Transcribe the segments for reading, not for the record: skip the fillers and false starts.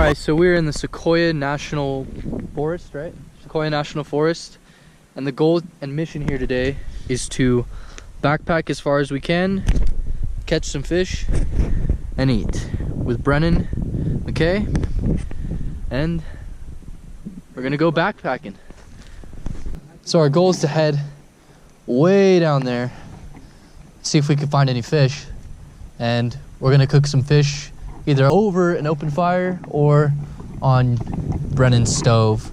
Alright, so we're in the Sequoia National Forest, right? Sequoia National Forest. And the goal and mission here today is to backpack as far as we can, catch some fish, and eat with Brennan, McKay, and we're gonna go backpacking. So our goal is to head way down there, see if we can find any fish, and we're gonna cook some fish either over an open fire or on Brennan's stove.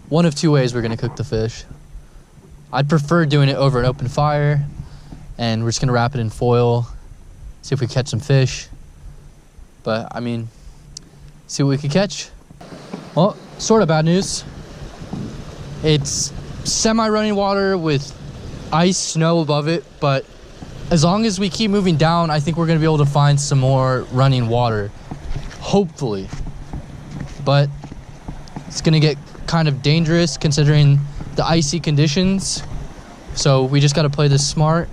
One of two ways we're gonna cook the fish. I'd prefer doing it over an open fire, and we're just gonna wrap it in foil, see if we catch some fish. But I mean, see what we can catch. Well, sort of bad news. It's semi-running water with ice, snow above it, but as long as we keep moving down, I think we're gonna be able to find some more running water, hopefully. But it's gonna get kind of dangerous considering the icy conditions. So we just gotta play this smart,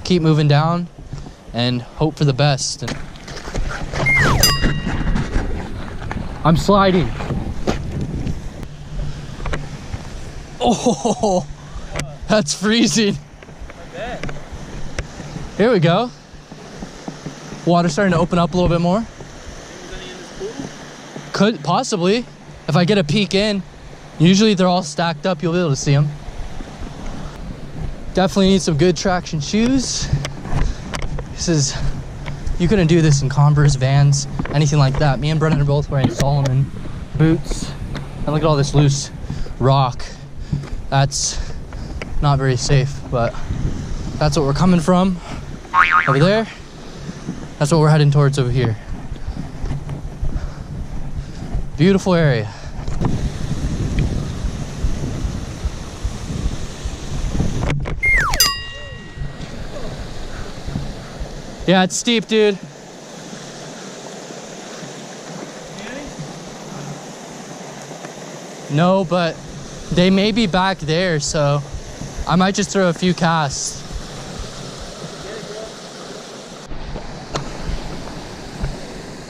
keep moving down, and hope for the best. I'm sliding. Oh, that's freezing. Here we go. Water's starting to open up a little bit more. Could possibly, if I get a peek in. Usually they're all stacked up, you'll be able to see them. Definitely need some good traction shoes. You couldn't do this in Converse, Vans, anything like that. Me and Brennan are both wearing Solomon boots. And look at all this loose rock. That's not very safe, but that's what we're coming from over there. That's what we're heading towards over here. Beautiful area. Yeah, it's steep, dude. No, but they may be back there, so I might just throw a few casts.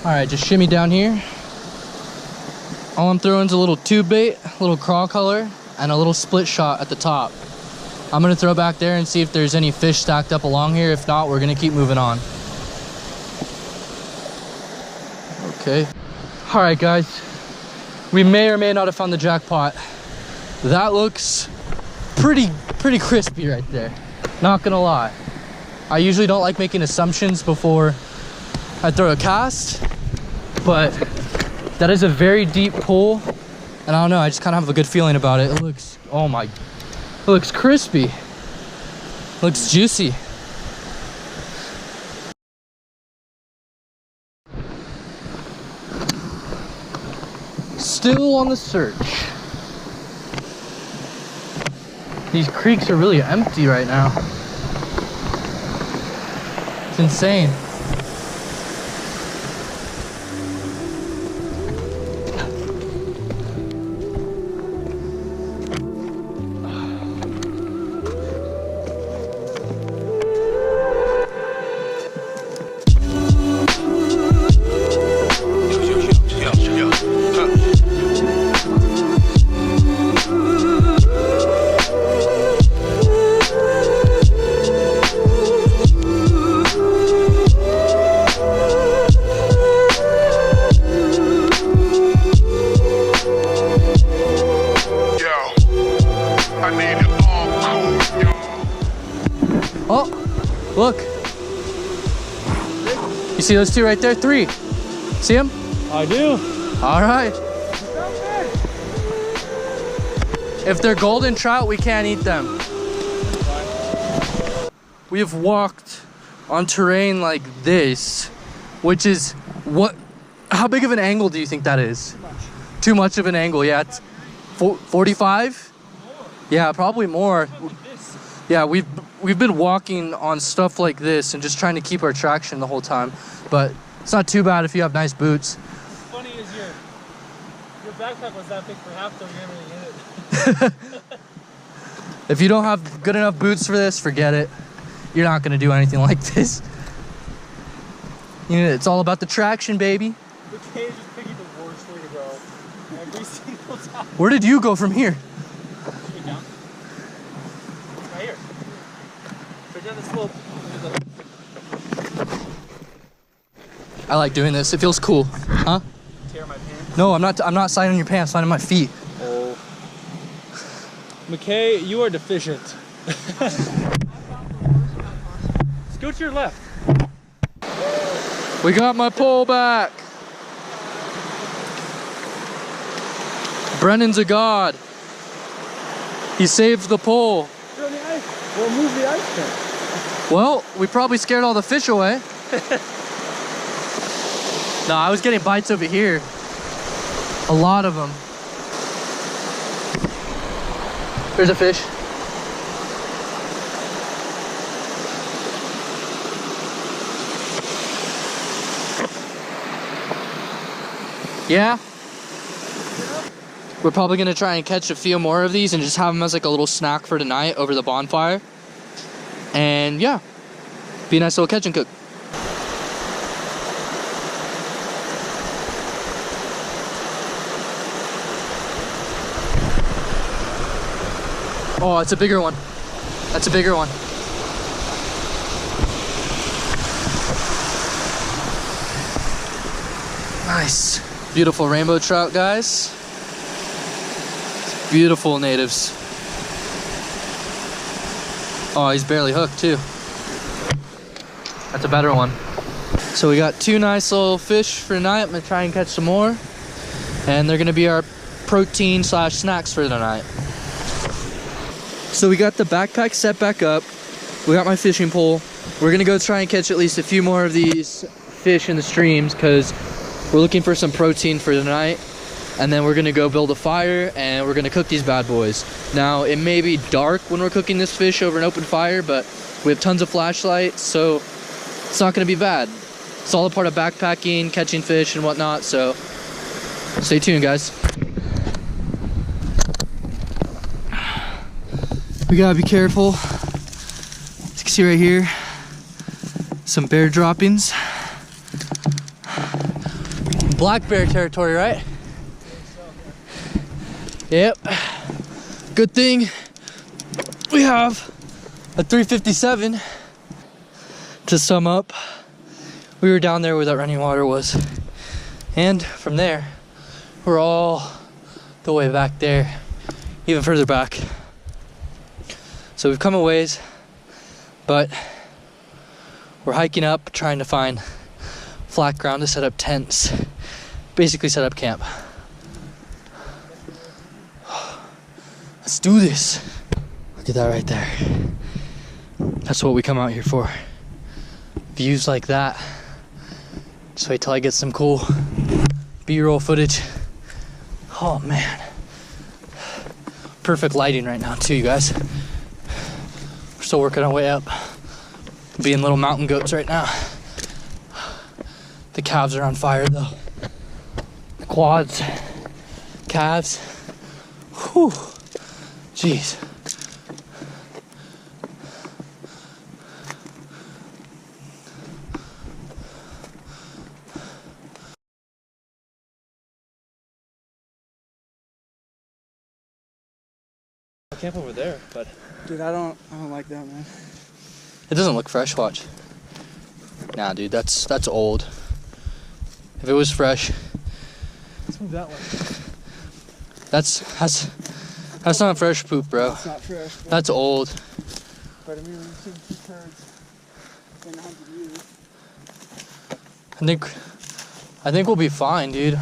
All right, just shimmy down here. All I'm throwing is a little tube bait, a little craw color, and a little split shot at the top. I'm gonna throw back there and see if there's any fish stacked up along here. If not, we're gonna keep moving on. Okay. All right, guys. We may or may not have found the jackpot. That looks pretty crispy right there. Not gonna lie. I usually don't like making assumptions before I throw a cast, but that is a very deep pool, and I don't know, I just kind of have a good feeling about it. It looks, oh my, it looks crispy. It looks juicy. Still on the search. These creeks are really empty right now. It's insane. Oh, look. You see those two right there? 3. See them? I do. All right. If they're golden trout, we can't eat them. We have walked on terrain like this, which is what? How big of an angle do you think that is? Too much of an angle, yeah. It's 45? Yeah, probably more. Yeah, we've been walking on stuff like this and just trying to keep our traction the whole time, but it's not too bad if you have nice boots. What's funny is your backpack was that big for half, so you're never gonna get it. If you don't have good enough boots for this, forget it. You're not gonna do anything like this. You know, it's all about the traction, baby. The cage is picking the Where did you go from here? Straight down. Right here. Straight down the slope. I like doing this. It feels cool. Huh? Tear my pants. No, I'm not signing your pants, signing my feet. Oh. McKay, you are deficient. Scoot to your left. We got my pole back. Brennan's a god. He saved the pole. Throw the ice. We'll move the ice then. Well, we probably scared all the fish away. No, I was getting bites over here. A lot of them. There's a fish. Yeah? We're probably gonna try and catch a few more of these and just have them as like a little snack for tonight over the bonfire. And yeah, be a nice little catch and cook. Oh, it's a bigger one. That's a bigger one. Nice. Beautiful rainbow trout, guys. Beautiful natives. Oh, he's barely hooked too. That's a better one. So we got two nice little fish for tonight. I'm gonna try and catch some more. And they're gonna be our protein / snacks for tonight. So we got the backpack set back up. We got my fishing pole. We're gonna go try and catch at least a few more of these fish in the streams because we're looking for some protein for tonight. And then we're gonna go build a fire and we're gonna cook these bad boys. Now, it may be dark when we're cooking this fish over an open fire, but we have tons of flashlights, so it's not gonna be bad. It's all a part of backpacking, catching fish and whatnot, so stay tuned, guys. We gotta be careful. As you can see right here, some bear droppings. Black bear territory, right? Yep. Good thing we have a 357. To sum up, we were down there where that running water was. And from there, we're all the way back there, even further back. So we've come a ways, but we're hiking up, trying to find flat ground to set up tents. Basically set up camp. Let's do this. Look at that right there. That's what we come out here for. Views like that. Just wait till I get some cool B-roll footage. Oh man. Perfect lighting right now too, you guys. We're still working our way up. Being little mountain goats right now. The calves are on fire though. The quads, calves. Whew. Jeez. Camp over there, but Dude, I don't like that, man. it doesn't look fresh. Watch. Nah, dude, that's old. If it was fresh, Let's move that way. that's not fresh poop, bro. It's not fresh. Bro. That's old. But I mean, we've seen two turds in 100 years. I think we'll be fine, dude.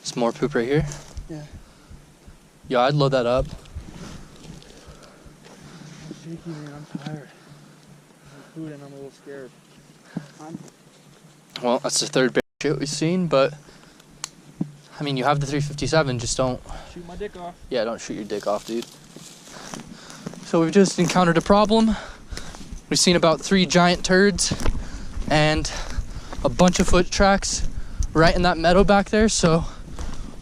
Some more poop right here. Yeah. Yeah, I'd load that up. I'm shaky, man. I'm tired. I'm food and I'm a little scared. Well, that's the third bear shit we've seen, but I mean, you have the 357, just don't. Shoot my dick off. Yeah, don't shoot your dick off, dude. So we've just encountered a problem. We've seen about 3 giant turds and a bunch of foot tracks right in that meadow back there, so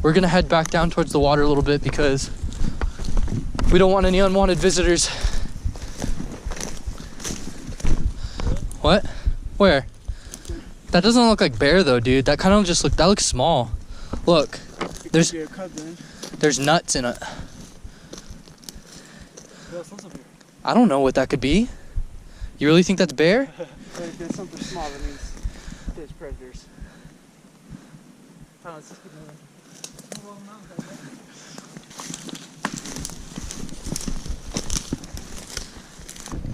we're gonna head back down towards the water a little bit because we don't want any unwanted visitors. What? Where? That doesn't look like bear though, dude. That kind of just that looks small. Look, there's nuts in it. I don't know what that could be. You really think that's bear? There's something small that means there's predators. Oh, let's just keep moving.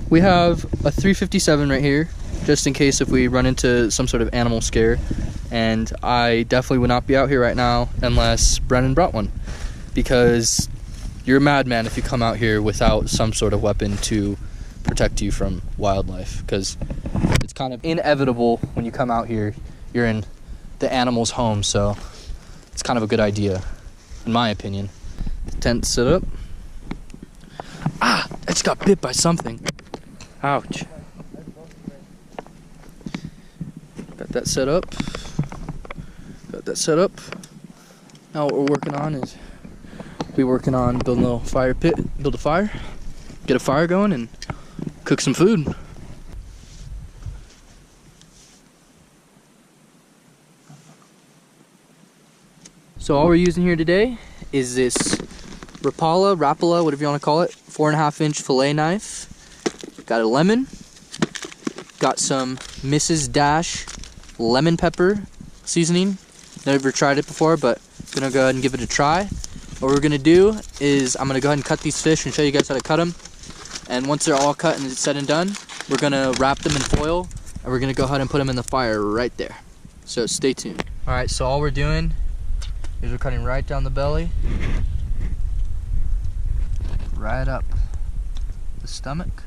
We have a 357 right here, just in case if we run into some sort of animal scare. And I definitely would not be out here right now unless Brennan brought one, because you're a madman if you come out here without some sort of weapon to protect you from wildlife, because it's kind of inevitable when you come out here, you're in the animal's home, so it's kind of a good idea, in my opinion. The tent set up. Ah, I just got bit by something. Ouch. Got that set up. Now what we're working on is building a little fire pit, build a fire, get a fire going, and cook some food. So all we're using here today is this Rapala, whatever you want to call it, 4.5-inch fillet knife. Got a lemon, got some Mrs. Dash lemon pepper seasoning. Never tried it before, but I'm gonna go ahead and give it a try. What we're gonna do is I'm gonna go ahead and cut these fish and show you guys how to cut them. And once they're all cut and it's said and done, we're gonna wrap them in foil and we're gonna go ahead and put them in the fire right there. So stay tuned. All right, so all we're doing is we're cutting right down the belly, right up the stomach.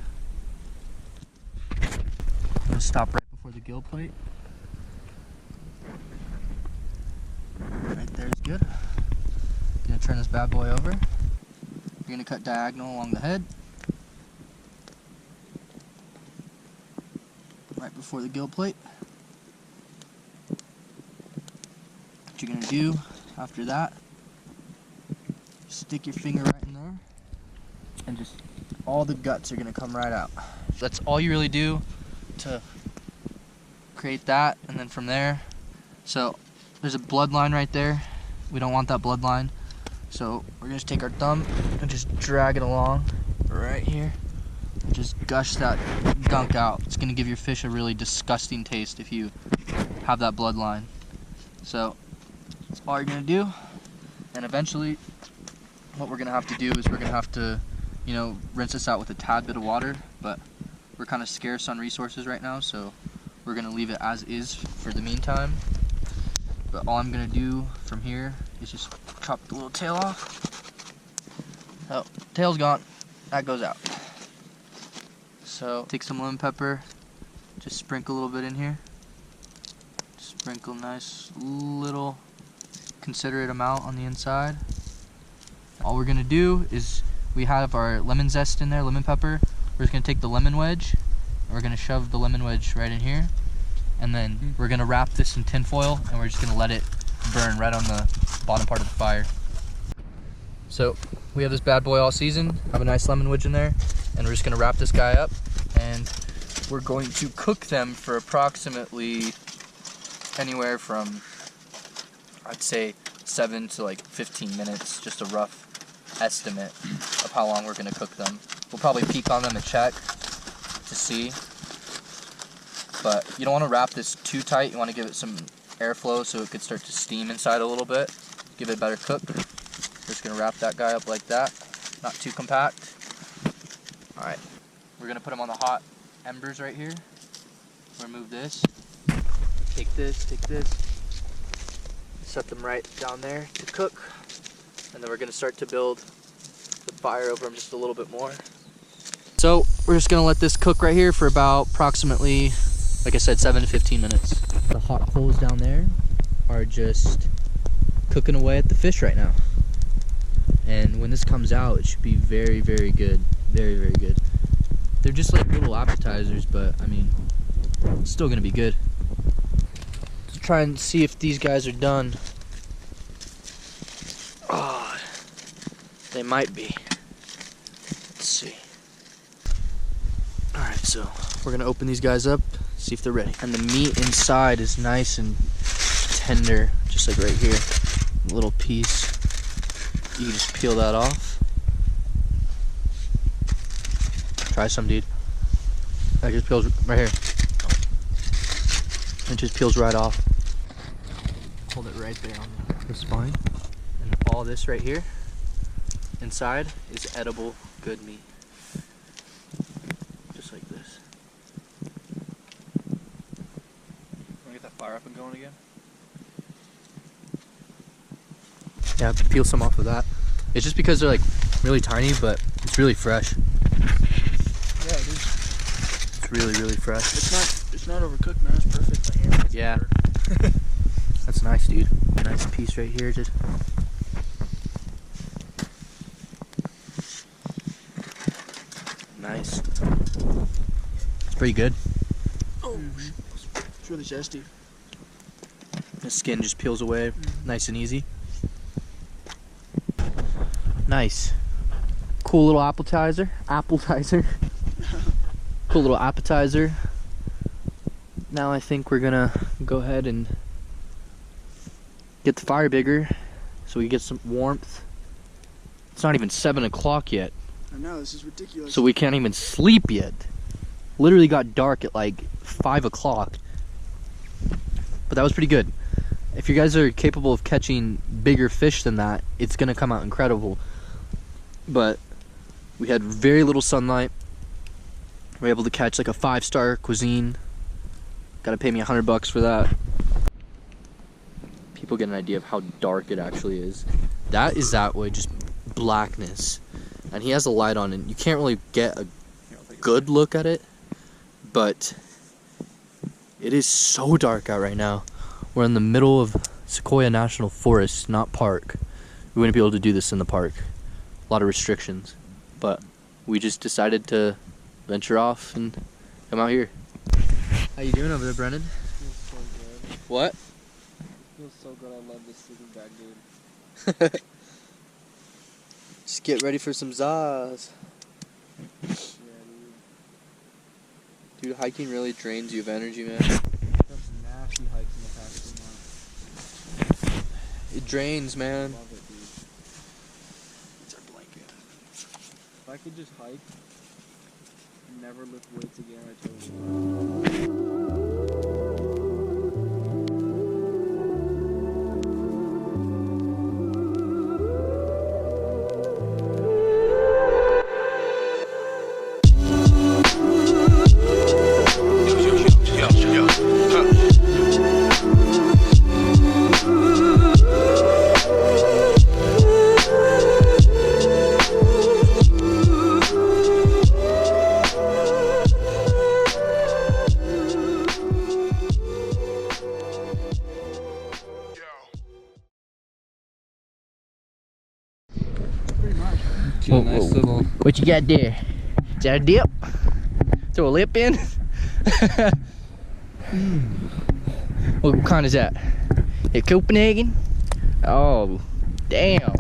I'm gonna stop right before the gill plate. Right there is good. Gonna turn this bad boy over. You're gonna cut diagonal along the head. Right before the gill plate. What you're gonna do after that, stick your finger right in there, and just all the guts are gonna come right out. That's all you really do to create that, and then from there, so there's a bloodline right there. We don't want that bloodline, so we're gonna just take our thumb and just drag it along right here and just gush that gunk out. It's gonna give your fish a really disgusting taste if you have that bloodline. So that's all you're gonna do, and eventually what we're gonna have to do is we're gonna have to, you know, rinse this out with a tad bit of water, but we're kind of scarce on resources right now, so we're gonna leave it as is for the meantime. But all I'm gonna do from here is just chop the little tail off. Oh, tail's gone. That goes out. So take some lemon pepper, just sprinkle a little bit in here. Sprinkle nice little considerate amount on the inside. All we're gonna do is we have our lemon zest in there, lemon pepper. We're just gonna take the lemon wedge and we're gonna shove the lemon wedge right in here. And then we're gonna wrap this in tin foil and we're just gonna let it burn right on the bottom part of the fire. So we have this bad boy all seasoned, have a nice lemon wedge in there, and we're just gonna wrap this guy up, and we're going to cook them for approximately anywhere from, I'd say 7 to like 15 minutes, just a rough estimate of how long we're gonna cook them. We'll probably peek on them and check to see. But you don't want to wrap this too tight. You want to give it some airflow so it could start to steam inside a little bit. Give it a better cook. Just going to wrap that guy up like that. Not too compact. Alright. We're going to put them on the hot embers right here. Remove this. Take this. Set them right down there to cook. And then we're going to start to build the fire over them just a little bit more. So we're just going to let this cook right here for about approximately, like I said, 7 to 15 minutes. The hot coals down there are just cooking away at the fish right now. And when this comes out, it should be very, very good. Very, very good. They're just like little appetizers, but I mean, it's still gonna be good. Let's try and see if these guys are done. Oh, they might be. Let's see. Alright, so we're gonna open these guys up, See if they're ready. And the meat inside is nice and tender, just like right here. A little piece. You can just peel that off. Try some, dude. That just peels right here. It just peels right off. Hold it right there on the spine. And all this right here inside is edible good meat. Just like this. Wanna get that fire up and going again? Yeah, peel some off of that. It's just because they're like really tiny, but it's really fresh. Yeah, it is. It's really fresh. It's not overcooked, man. It's perfect. Yeah. That's nice, dude. Nice piece right here. Just nice. It's pretty good. Oh, it's really zesty. The skin just peels away, nice and easy. Nice. Cool little appetizer. Cool little appetizer. Now I think we're gonna go ahead and get the fire bigger so we get some warmth. It's not even 7 o'clock yet. I know, this is ridiculous. So we can't even sleep yet. Literally got dark at like 5 o'clock. But that was pretty good. If you guys are capable of catching bigger fish than that, it's gonna come out incredible. But we had very little sunlight. We were able to catch like a 5-star cuisine. Gotta pay me $100 for that. People get an idea of how dark it actually is. That is that way, just blackness. And he has a light on, and you can't really get a good look at it, but it is so dark out right now. We're in the middle of Sequoia National Forest, not park. We wouldn't be able to do this in the park. A lot of restrictions, but we just decided to venture off and come out here. How you doing over there, Brennan? Feels so good. What? Feels so good. I love this sleeping bag, dude. Just get ready for some Zaz. Yeah, dude. Dude, hiking really drains you of energy, man. I've done some nasty hikes in the past 2 months. It drains, man. Love it, dude. It's our blanket. If I could just hike and never lift weights again, I totally would. Whoa, nice little... What you got there? Is that a dip? Throw a lip in? What kind is that? A Copenhagen? Oh, damn.